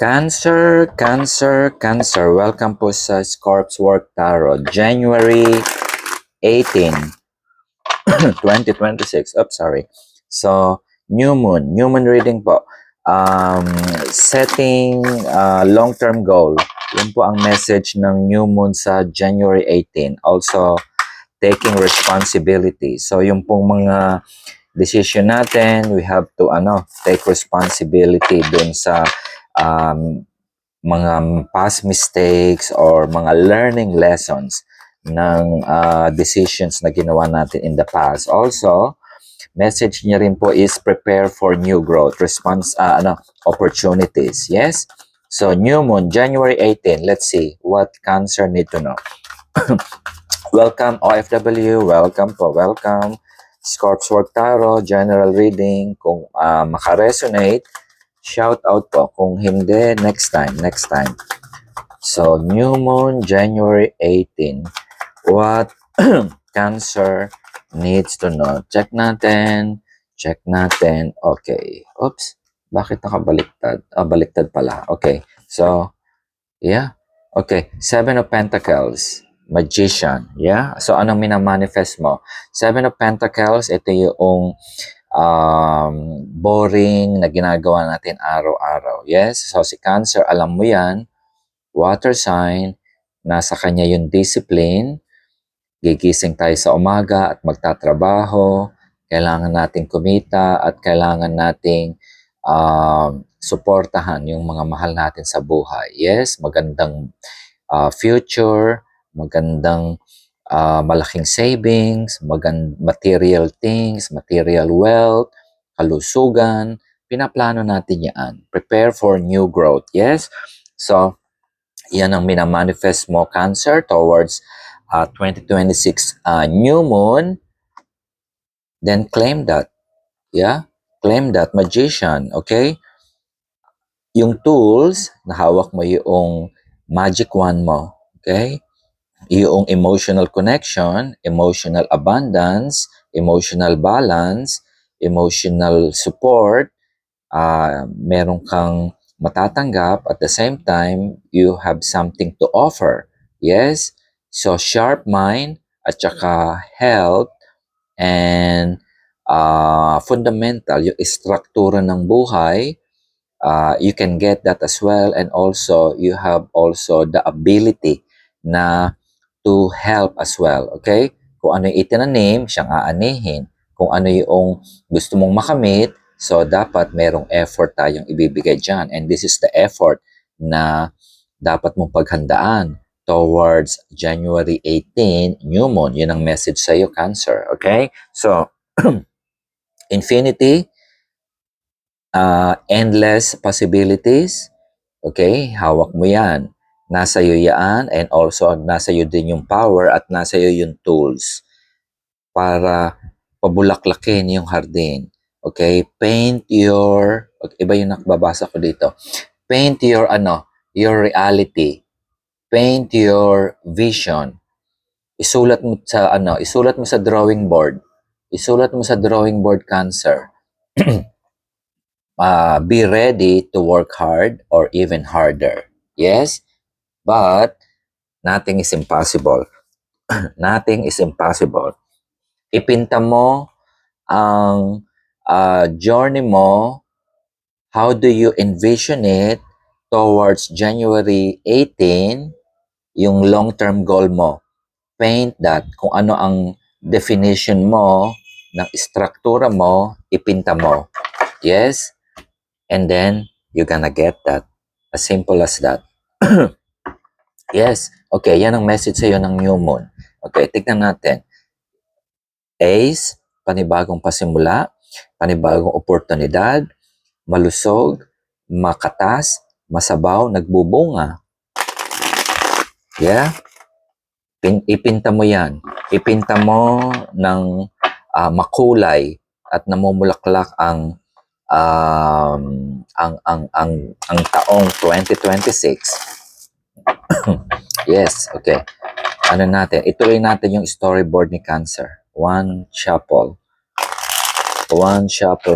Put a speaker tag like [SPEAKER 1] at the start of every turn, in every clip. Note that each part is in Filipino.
[SPEAKER 1] Cancer, Cancer, Cancer. Welcome po sa Scorp's Work Tarot. January 18, 2026. Oops, sorry. So, New Moon reading po. Setting long-term goal. Yun po ang message ng New Moon sa January 18. Also, taking responsibility. So, yung pong mga decision natin, we have to take responsibility dun sa mga past mistakes or mga learning lessons ng decisions na ginawa natin in the past. Also, message niya rin po is prepare for new growth, opportunities. Yes? So, New Moon, January 18. Let's see what Cancer need to know. Welcome, OFW. Welcome po. Welcome. Scorp's Work Tarot, general reading. Kung makaresonate, shout out po. Kung hindi, next time. So, New Moon, January 18. What Cancer needs to know? Check natin. Okay. Oops. Bakit nakabaliktad? Baliktad pala. Okay. So, yeah. Okay. 7 of Pentacles. Magician. Yeah. So, anong minamanifest mo? 7 of Pentacles, ito yung boring na ginagawa natin araw-araw. Yes. So, si Cancer, alam mo yan. Water sign. Nasa kanya yung discipline. Gigising tayo sa umaga at magtatrabaho. Kailangan nating kumita at kailangan nating suportahan yung mga mahal natin sa buhay. Yes, magandang future, magandang malaking savings, material things, material wealth, kalusugan. Pinaplano natin yan. Prepare for new growth. Yes? So, yan ang minamanifest mo, Cancer, towards 2026 New Moon. Then claim that. Yeah? Claim that. Magician. Okay? Yung tools, nahawak mo yung magic wand mo. Okay? Yung emotional connection, emotional abundance, emotional balance, emotional support, meron kang matatanggap, at the same time, you have something to offer. Yes? So, sharp mind, at saka health, and fundamental, yung struktura ng buhay, you can get that as well, and also, you have also the ability na to help as well. Okay? Kung ano yung itinanim, siyang aanihin. Kung ano yung gusto mong makamit, so dapat merong effort tayong ibibigay dyan. And this is the effort na dapat mong paghandaan towards January 18, New Moon. Yun ang message sa iyo, Cancer. Okay? So, infinity, endless possibilities. Okay? Hawak mo yan. Nasa iyo yan, and also nasa iyo din yung power at nasa iyo yung tools para pabulaklakin yung hardin. Okay? Paint your, iba yung nakababasa ko dito. Paint your, your reality. Paint your vision. Isulat mo sa drawing board. Isulat mo sa drawing board, Cancer. Be ready to work hard or even harder. Yes? But, nothing is impossible. Nothing is impossible. Ipinta mo ang journey mo. How do you envision it towards January 18, yung long-term goal mo? Paint that. Kung ano ang definition mo ng struktura mo, ipinta mo. Yes? And then, you're gonna get that. As simple as that. Yes. Okay, yan ang message sa'yo ng New Moon. Okay, tignan natin. Ace, panibagong pasimula, panibagong oportunidad, malusog, makatas, masabaw, nagbubunga. Yeah? Ipinta mo yan. Ipinta mo ng makulay at namumulaklak ang taong 2026. Yes, okay. Ano natin? Ituloy natin yung storyboard ni Cancer. One Chapel,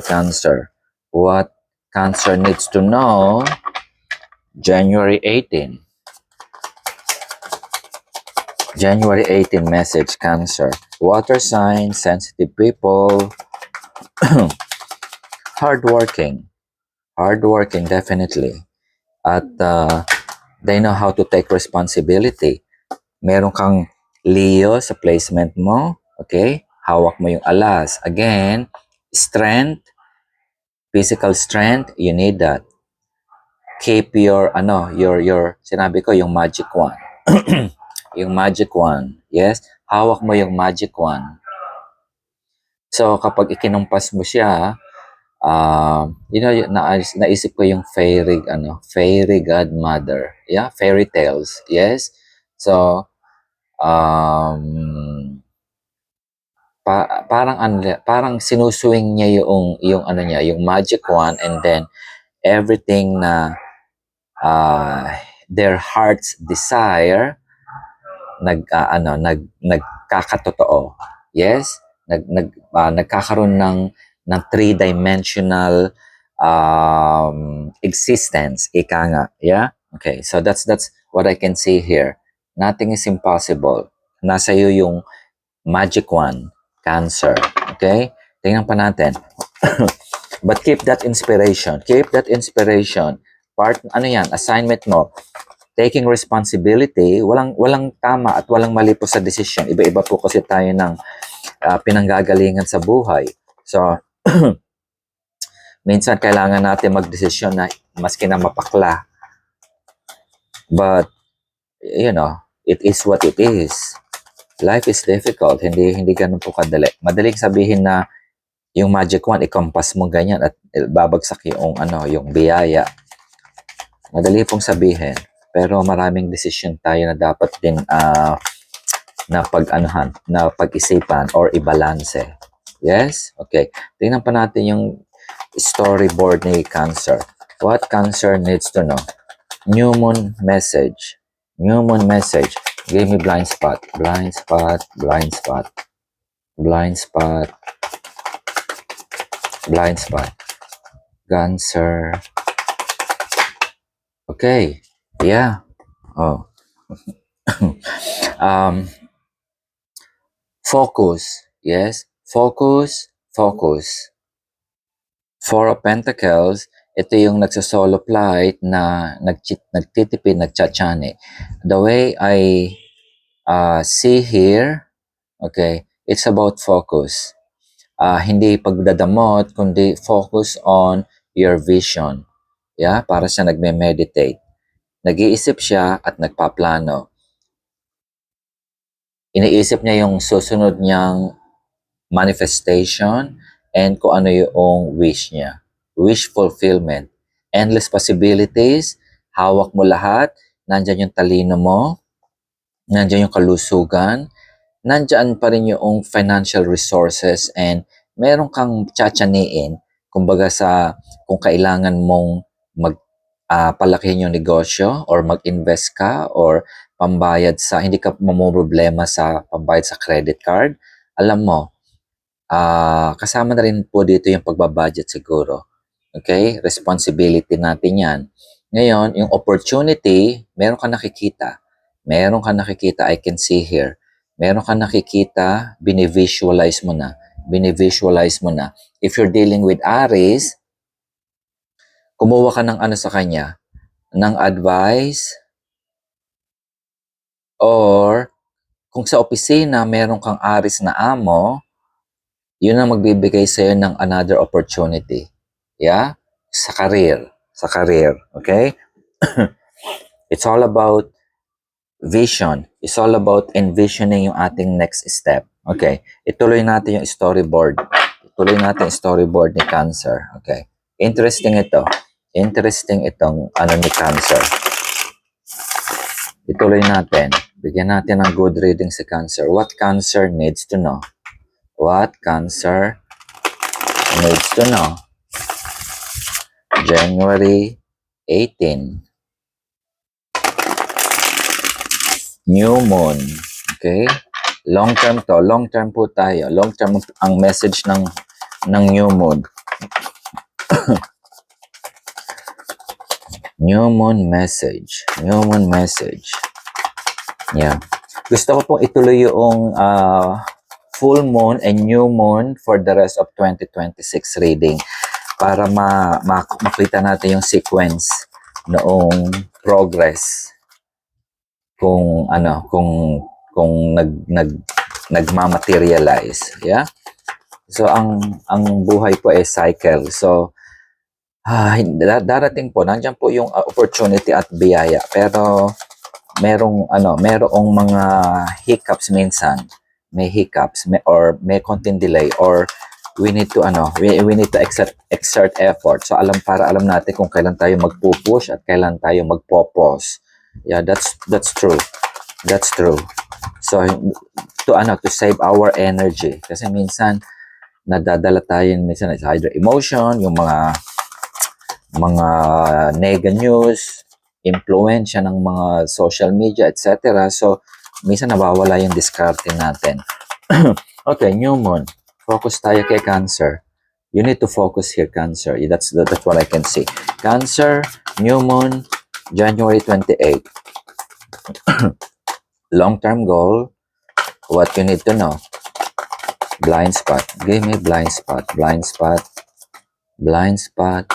[SPEAKER 1] Cancer. What Cancer needs to know January 18. January 18 message, Cancer. Water sign, sensitive people, hardworking. Hardworking, definitely. At they know how to take responsibility. Meron kang Leo sa placement mo. Okay? Hawak mo yung alas. Again, strength, physical strength, you need that. Keep your, sinabi ko, yung magic wand. Yung magic wand. Yes? Hawak mo yung magic wand. So, kapag ikinumpas mo siya, naisip ko yung fairy godmother. Yeah, fairy tales. Yes. So, parang sinuswing niya yung magic wand, and then everything na their heart's desire nagkakatotoo. Yes? Nagkakaroon ng three-dimensional existence, ika nga. Yeah? Okay, so that's what I can see here. Nothing is impossible. Nasa iyo yung magic wand, Cancer. Okay? Tingnan pa natin. But keep that inspiration. Keep that inspiration. Assignment mo. Taking responsibility, walang tama at walang mali po sa decision. Iba-iba po kasi tayo ng pinanggagalingan sa buhay. So, minsan kailangan natin magdesisyon na maski na mapakla. But, it is what it is. Life is difficult. Hindi ganun po kadali. Madaling sabihin na yung magic wand, ikompas mo ganyan at babagsak yung biyaya. Madali pong sabihin. Pero maraming decision tayo na dapat din na pag-isipan or ibalanse. Yes? Okay. Tingnan pa natin yung storyboard ni Cancer. What Cancer needs to know? New moon message. New moon message. Give me blind spot. Blind spot. Blind spot. Blind spot. Blind spot. Cancer. Okay. Yeah. Oh. Focus. Yes. Focus. Focus. Four of Pentacles, ito yung nagsasolo flight na nagtitipid, nagchatsani. The way I see here, okay, it's about focus. Hindi pagdadamot, kundi focus on your vision. Yeah, para siya nagme-meditate. Nag-iisip siya at nagpaplano. Iniisip niya yung susunod niyang manifestation and kung ano yung wish niya. Wish fulfillment. Endless possibilities. Hawak mo lahat. Nandyan yung talino mo. Nandyan yung kalusugan. Nandyan pa rin yung financial resources and meron kang tsatsaniin. Kumbaga kung kailangan mong palakihin yung negosyo or mag-invest ka or pambayad hindi ka mamumroblema sa pambayad sa credit card. Alam mo, kasama na rin po dito yung pagbabudget siguro. Okay? Responsibility natin yan. Ngayon, yung opportunity, meron ka nakikita. Meron ka nakikita, I can see here. Meron ka nakikita, binivisualize mo na. Binivisualize mo na. If you're dealing with Aries, kumuha ka ng sa kanya, ng advice, or kung sa opisina, meron kang Aries na amo, yun ang magbibigay sa'yo ng another opportunity. Yeah? Sa career. Sa career. Okay? It's all about vision. It's all about envisioning yung ating next step. Okay? Ituloy natin yung storyboard. Ituloy natin yung storyboard ni Cancer. Okay? Interesting ito. Interesting itong ni Cancer. Ituloy natin. Bigyan natin ng good reading si Cancer. What Cancer needs to know? What Cancer needs to know? January 18. New Moon. Okay? Long term to. Long term po tayo. Long term ang message ng New Moon. New moon message. New moon message. Yeah. Gusto ko pong ituloy yung full moon and new moon for the rest of 2026 reading para makita natin yung sequence noong progress kung nagmamaterialize. Yeah. So ang buhay po ay cycle. So darating po, nandiyan po yung opportunity at biyaya, pero merong mga hiccups minsan. May hiccups, may konting delay, or we need to exert effort. So alam natin kung kailan tayo magpo-push at kailan tayo magpo-pause. Yeah, that's true. That's true. So to save our energy, kasi minsan nadadala tayo minsan it's either emotion, yung mga nega news, impluensya ng mga social media, etc. So, minsan nawawala yung diskarte natin. Okay, new moon. Focus tayo kay Cancer. You need to focus here, Cancer. That's what I can see. Cancer, new moon, January 28. Long-term goal, what you need to know. Blind spot. Give me blind spot. Blind spot. Blind spot.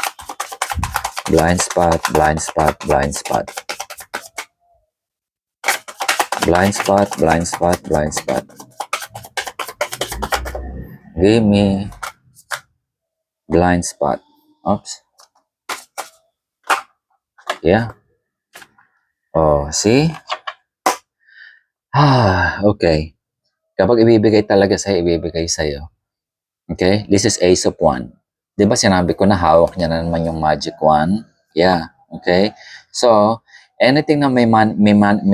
[SPEAKER 1] Blind spot, blind spot, blind spot. Blind spot, blind spot, blind spot. Give me blind spot. Oops. Yeah. Oh, see? Okay. Kapag ibibigay talaga sa'yo, ibibigay sa'yo. Okay? This is Ace of Wand. Di ba sinabi ko na hawak niya na naman yung Magic Wand? Yeah. Okay? So, anything na may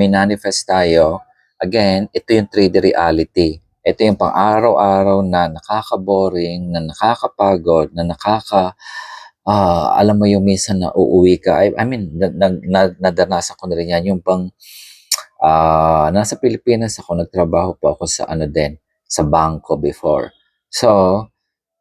[SPEAKER 1] manifest tayo, again, ito yung 3D reality. Ito yung pang-araw-araw na nakaka-boring, na nakakapagod, na alam mo yung minsan na uuwi ka. I mean, nadanasan ko na rin yan. Yung nasa Pilipinas ako, nagtrabaho po ako sa sa bangko before. So,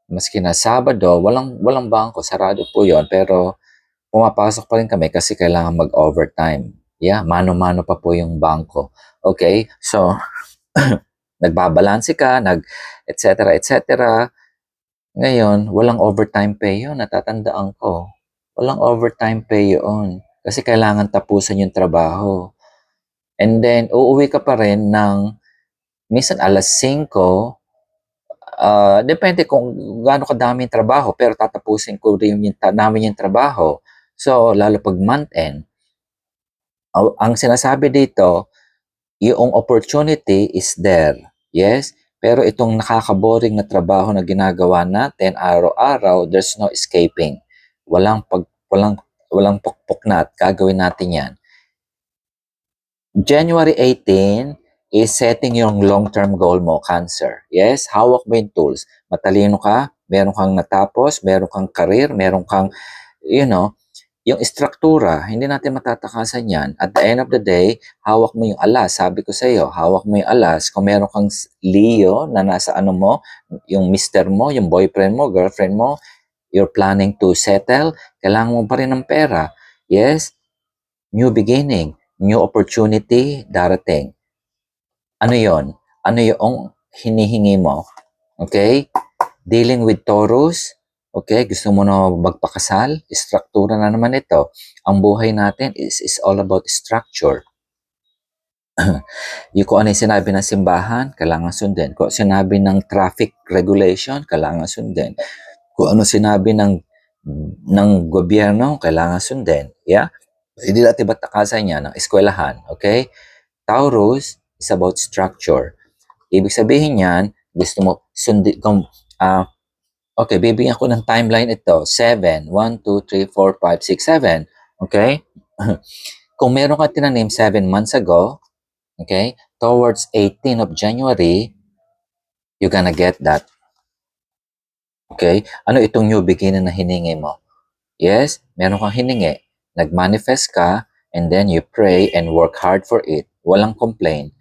[SPEAKER 1] maski na Sabado, walang bangko, sarado po yon, pero pumapasok pa rin kami kasi kailangan mag-overtime. Yeah, mano-mano pa po yung bangko. Okay, so nagbabalanse ka, et cetera, et cetera. Ngayon, walang overtime pay yun, natatandaan ko. Walang overtime pay yun kasi kailangan tapusan yung trabaho. And then, uuwi ka pa rin ng minsan alas 5, depende kung gaano kadami yung trabaho, pero tatapusin ko rin namin yung trabaho. So, lalo pag month end, ang sinasabi dito, yung opportunity is there. Yes? Pero itong nakaka-boring na trabaho na ginagawa natin araw-araw, there's no escaping. Walang pukpok na at gagawin natin yan. January 18 is setting yung long-term goal mo, Cancer. Yes? Hawak mo yung tools. Matalino ka, meron kang natapos, meron kang career, meron kang, yung struktura, hindi natin matatakasan yan. At the end of the day, hawak mo yung alas. Sabi ko sa iyo, hawak mo yung alas. Kung meron kang Leo na nasa yung mister mo, yung boyfriend mo, girlfriend mo, you're planning to settle, kailangan mo pa rin ng pera. Yes? New beginning, new opportunity, darating. Ano yon? Ano yung hinihingi mo? Okay? Dealing with Taurus, okay, gusto mo na magpakasal, struktura na naman ito. Ang buhay natin is all about structure. Kung ano yung sinabi ng simbahan, kailangan sundin. Kung sinabi ng traffic regulation, kailangan sundin. Kung ano sinabi ng gobyerno, kailangan sundin. Yeah? Hindi natin batakasan yan ng eskwelahan. Okay? Taurus is about structure. Ibig sabihin yan, gusto mo sundin, okay, bibigyan ko ng timeline ito. 7. 1, 2, 3, 4, 5, 6, 7. Okay? Kung meron ka tinanim 7 months ago, okay, towards 18 of January, you're gonna get that. Okay? Ano itong new beginning na hiningi mo? Yes, meron kang hiningi. Nag-manifest ka, and then you pray and work hard for it. Walang complaint.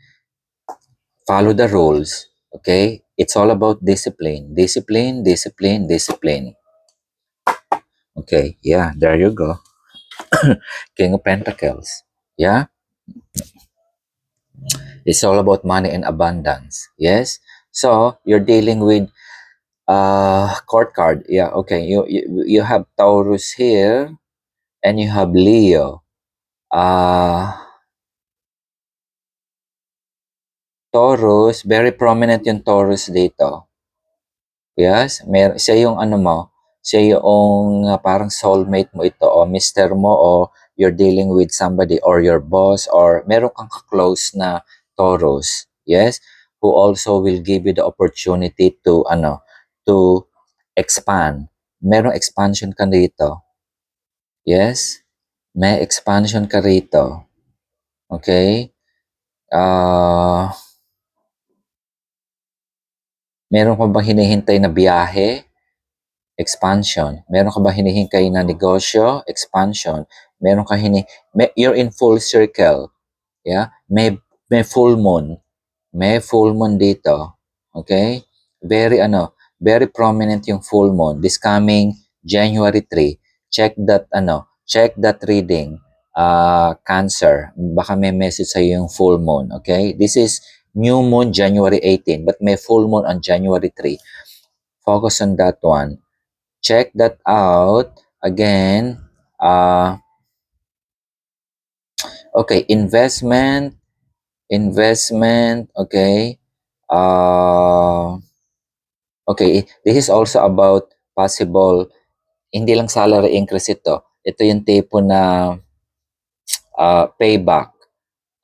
[SPEAKER 1] Follow the rules. Okay? It's all about discipline. Discipline, discipline, discipline. Okay, yeah, there you go. King of Pentacles. Yeah? It's all about money and abundance. Yes? So, you're dealing with court card. Yeah, okay. You have Taurus here and you have Leo. Taurus, very prominent yung Taurus dito. Yes, siya yung ano mo, siya yung parang soulmate mo ito o mister mo o you're dealing with somebody or your boss or meron kang ka-close na Taurus. Yes, who also will give you the opportunity to to expand. Merong expansion ka dito. Yes, may expansion ka rito. Okay? Meron ka bang hinihintay na biyahe? Expansion. Meron ka ba hinihintay na negosyo? Expansion. Meron ka you're in full circle. Yeah? May full moon. May full moon dito. Okay? Very prominent yung full moon. This coming January 3. Check that reading. Cancer. Baka may message sa yung full moon. Okay? This is new moon January 18, but may full moon on January 3. Focus on that one. Check that out. Again, okay, investment, okay. Okay, this is also about possible, hindi lang salary increase ito. Ito yung tipo na payback.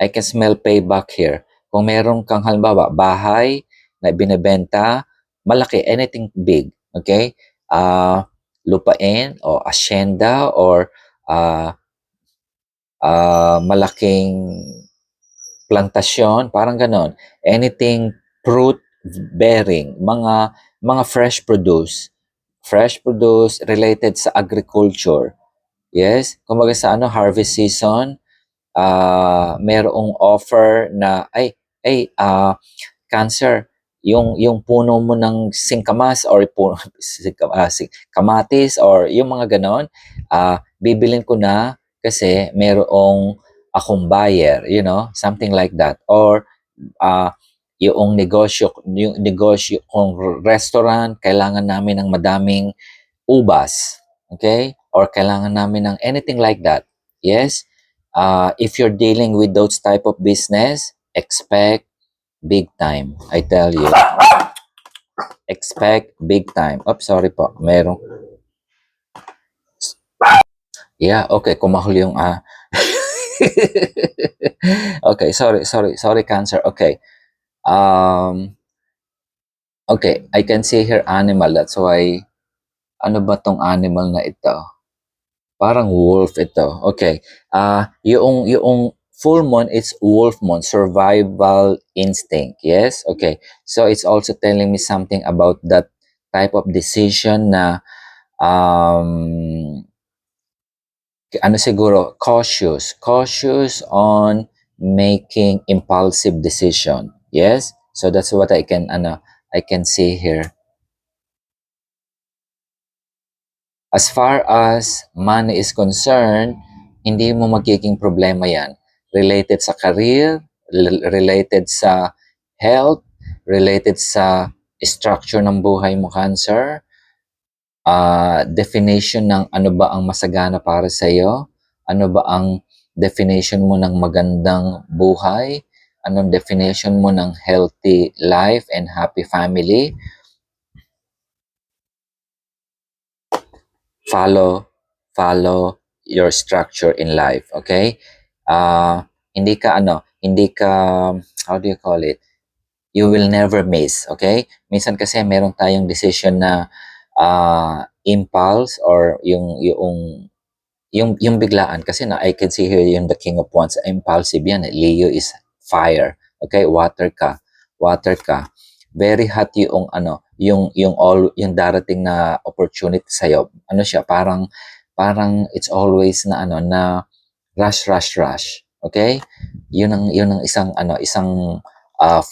[SPEAKER 1] I can smell payback here. Kung meron kang halimbawa, bahay na binebenta, malaki, anything big, okay? Lupain o asyenda or malaking plantasyon, parang ganon. Anything fruit bearing, mga fresh produce related sa agriculture. Yes, kumbaga sa harvest season, merong offer na Cancer, yung puno mo ng singkamas or puno kamatis or yung mga ganon, bibilin ko na kasi merong akong buyer, something like that. Or yung negosyo kung restaurant, kailangan namin ng madaming ubas, okay? Or kailangan namin ng anything like that. Yes? If you're dealing with those type of business, expect big time. I tell you. Expect big time. Oops, sorry po. Merong. Yeah, okay. Kumahol yung Okay, sorry, Cancer. Okay. Okay, I can see here animal. That's why, ano ba tong animal na ito? Parang wolf ito. Okay. Yung full moon, it's wolf moon, survival instinct. Yes? Okay. So, it's also telling me something about that type of decision na siguro, cautious on making impulsive decision. Yes? So, that's what I can see here. As far as money is concerned, hindi mo magiging problema yan. Related sa career, related sa health, related sa structure ng buhay mo, Cancer, definition ng ano ba ang masagana para sa iyo, ano ba ang definition mo ng magandang buhay, anong definition mo ng healthy life and happy family. Follow your structure in life, okay? Hindi ka how do you call it? You will never miss, okay? Minsan kasi meron tayong decision na impulse or yung biglaan kasi na I can see here yung the King of Wands, impulsive yan. Leo is fire, okay? Water ka. Very hot yung darating na opportunity sa iyo. Ano siya, parang it's always na na rush. Okay? Yun ang isang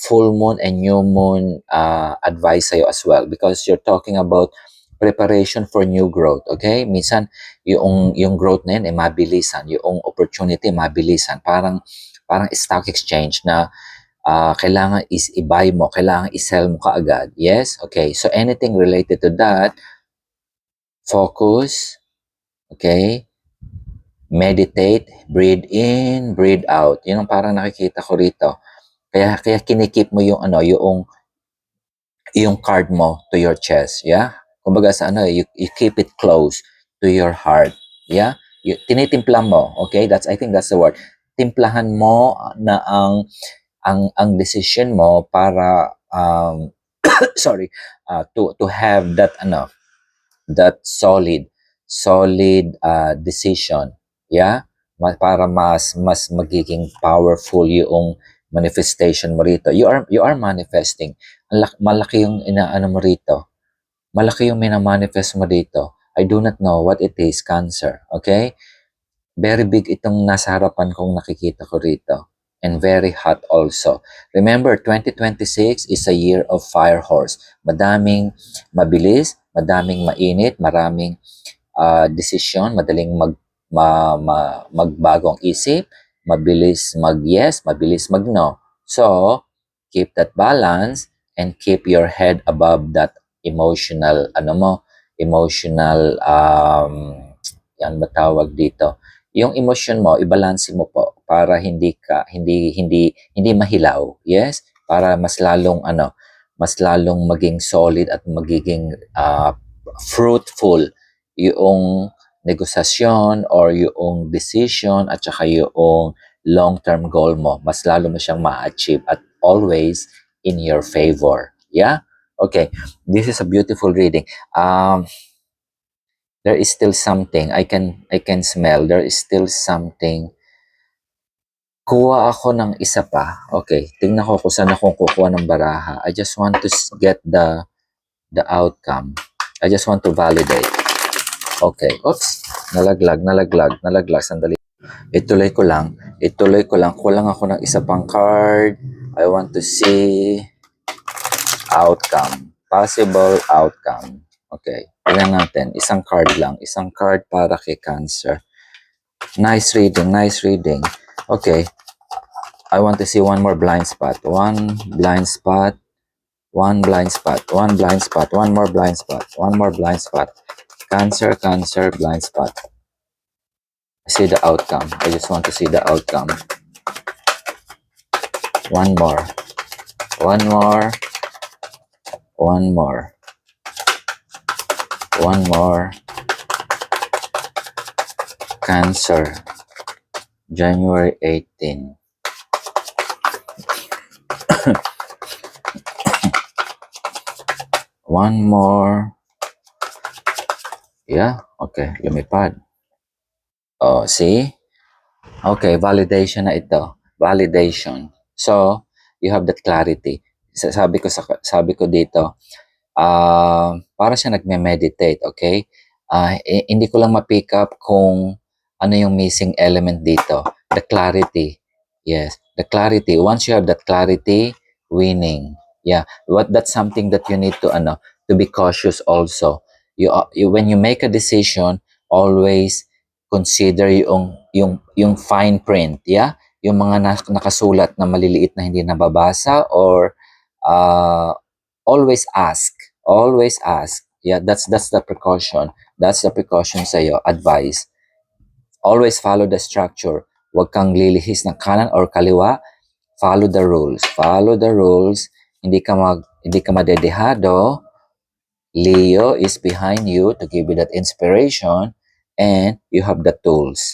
[SPEAKER 1] full moon and new moon advice sa iyo as well, because you're talking about preparation for new growth. Okay? Minsan, yung growth na yun, mabilisan. Yung opportunity, mabilisan. Parang stock exchange na kailangan i-buy mo, kailangan i-sell mo kaagad. Yes? Okay. So, anything related to that, focus, okay? Meditate, breathe in, breathe out. Yun ang parang nakikita ko rito. Kaya kinikip mo yung yung card mo to your chest, yeah? Kumbaga sa you keep it close to your heart, yeah? Tinitimpla mo, okay? I think that's the word. Timplahan mo na ang decision mo para sorry, to have that solid decision, yeah, para mas magiging powerful yung manifestation mo rito. You are manifesting. Malaki yung inaano mo rito, malaki yung minamanifest mo dito. I do not know what it is, Cancer, okay? Very big itong nasa harapan kong nakikita ko rito. And very hot also. Remember, 2026 is a year of fire horse. Madaming mabilis, madaming mainit, maraming desisyon, madaling magbagong isip, mabilis mag-yes, mabilis mag-no. So, keep that balance and keep your head above that emotional, yan matawag dito. Yung emotion mo, i-balance mo po para hindi mahilaw. Yes? Para mas lalong maging solid at magiging fruitful yung negosasyon or yung decision at saka yung long-term goal mo. Mas lalo mo siyang ma-achieve at always in your favor. Yeah? Okay. This is a beautiful reading. There is still something I can smell. There is still something. Kuha ako ng isa pa. Okay, tingnan ko kung saan ako kukuha ng baraha. I just want to get the outcome. I just want to validate. Okay. Oops. Nalaglag. Sandali. Ituloy ko lang. Kulang ako ng isa pang card. I want to see outcome. Possible outcome. Okay. Tingnan natin. Isang card lang. Isang card para kay Cancer. Nice reading. Okay. I want to see one more blind spot. One blind spot. One more blind spot. Cancer, blind spot. See the outcome. I just want to see the outcome. One more. Cancer. January 18. One more. Yeah, okay, lumipad. Oh, see? Okay, validation na ito. Validation. So, you have that clarity. Sabi ko dito, para siya nagme-meditate, okay? Hindi ko lang ma-pick up kung ano yung missing element dito. The clarity. Yes, the clarity. Once you have that clarity, winning. Yeah, that's something that you need to be cautious also. When you make a decision, always consider yung fine print, yeah? Yung mga nakasulat na maliliit na hindi nababasa or always ask. Yeah, that's the precaution. That's the precaution sa'yo, advice. Always follow the structure. Huwag kang lilihis ng kanan or kaliwa. Follow the rules. Hindi ka madedehado. Leo is behind you to give you that inspiration, and you have the tools.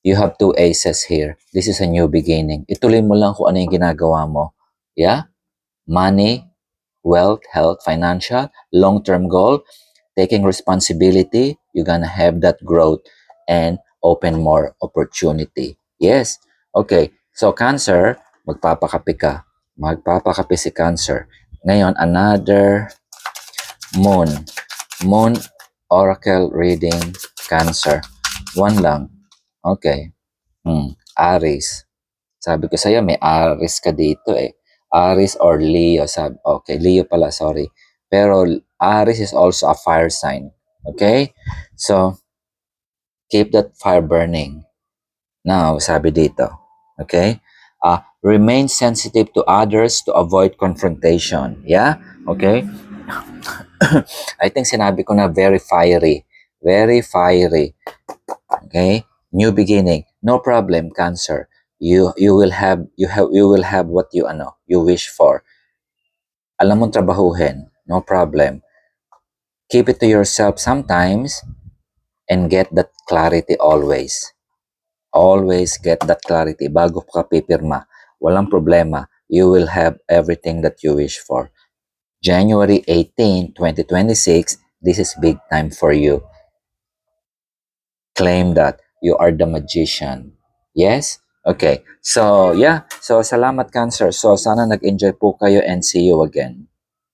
[SPEAKER 1] You have 2 aces here. This is a new beginning. Ituloy mo lang kung ano yung ginagawa mo. Yeah? Money, wealth, health, financial, long-term goal, taking responsibility, you're gonna have that growth and open more opportunity. Yes? Okay. So, Cancer, magpapakape ka. Magpapakape si Cancer. Ngayon, another Moon Oracle reading, Cancer. One lang. Okay. Aries. Sabi ko sa'yo, may Aries ka dito eh. Aries or Leo. Okay, Leo pala, sorry. Pero Aries is also a fire sign. Okay? So, keep that fire burning. Now, sabi dito. Okay? Remain sensitive to others to avoid confrontation. Yeah? Okay? I think sinabi ko na very fiery. Very fiery. Okay? New beginning. No problem, Cancer. You will have what you wish for. Alam mong trabahuhin. No problem. Keep it to yourself sometimes and get that clarity always. Always get that clarity bago ka pipirma. Walang problema. You will have everything that you wish for. January 18, 2026, this is big time for you. Claim that you are the magician. Yes? Okay. So, yeah. So, salamat, Cancer. So, sana nag-enjoy po kayo and see you again.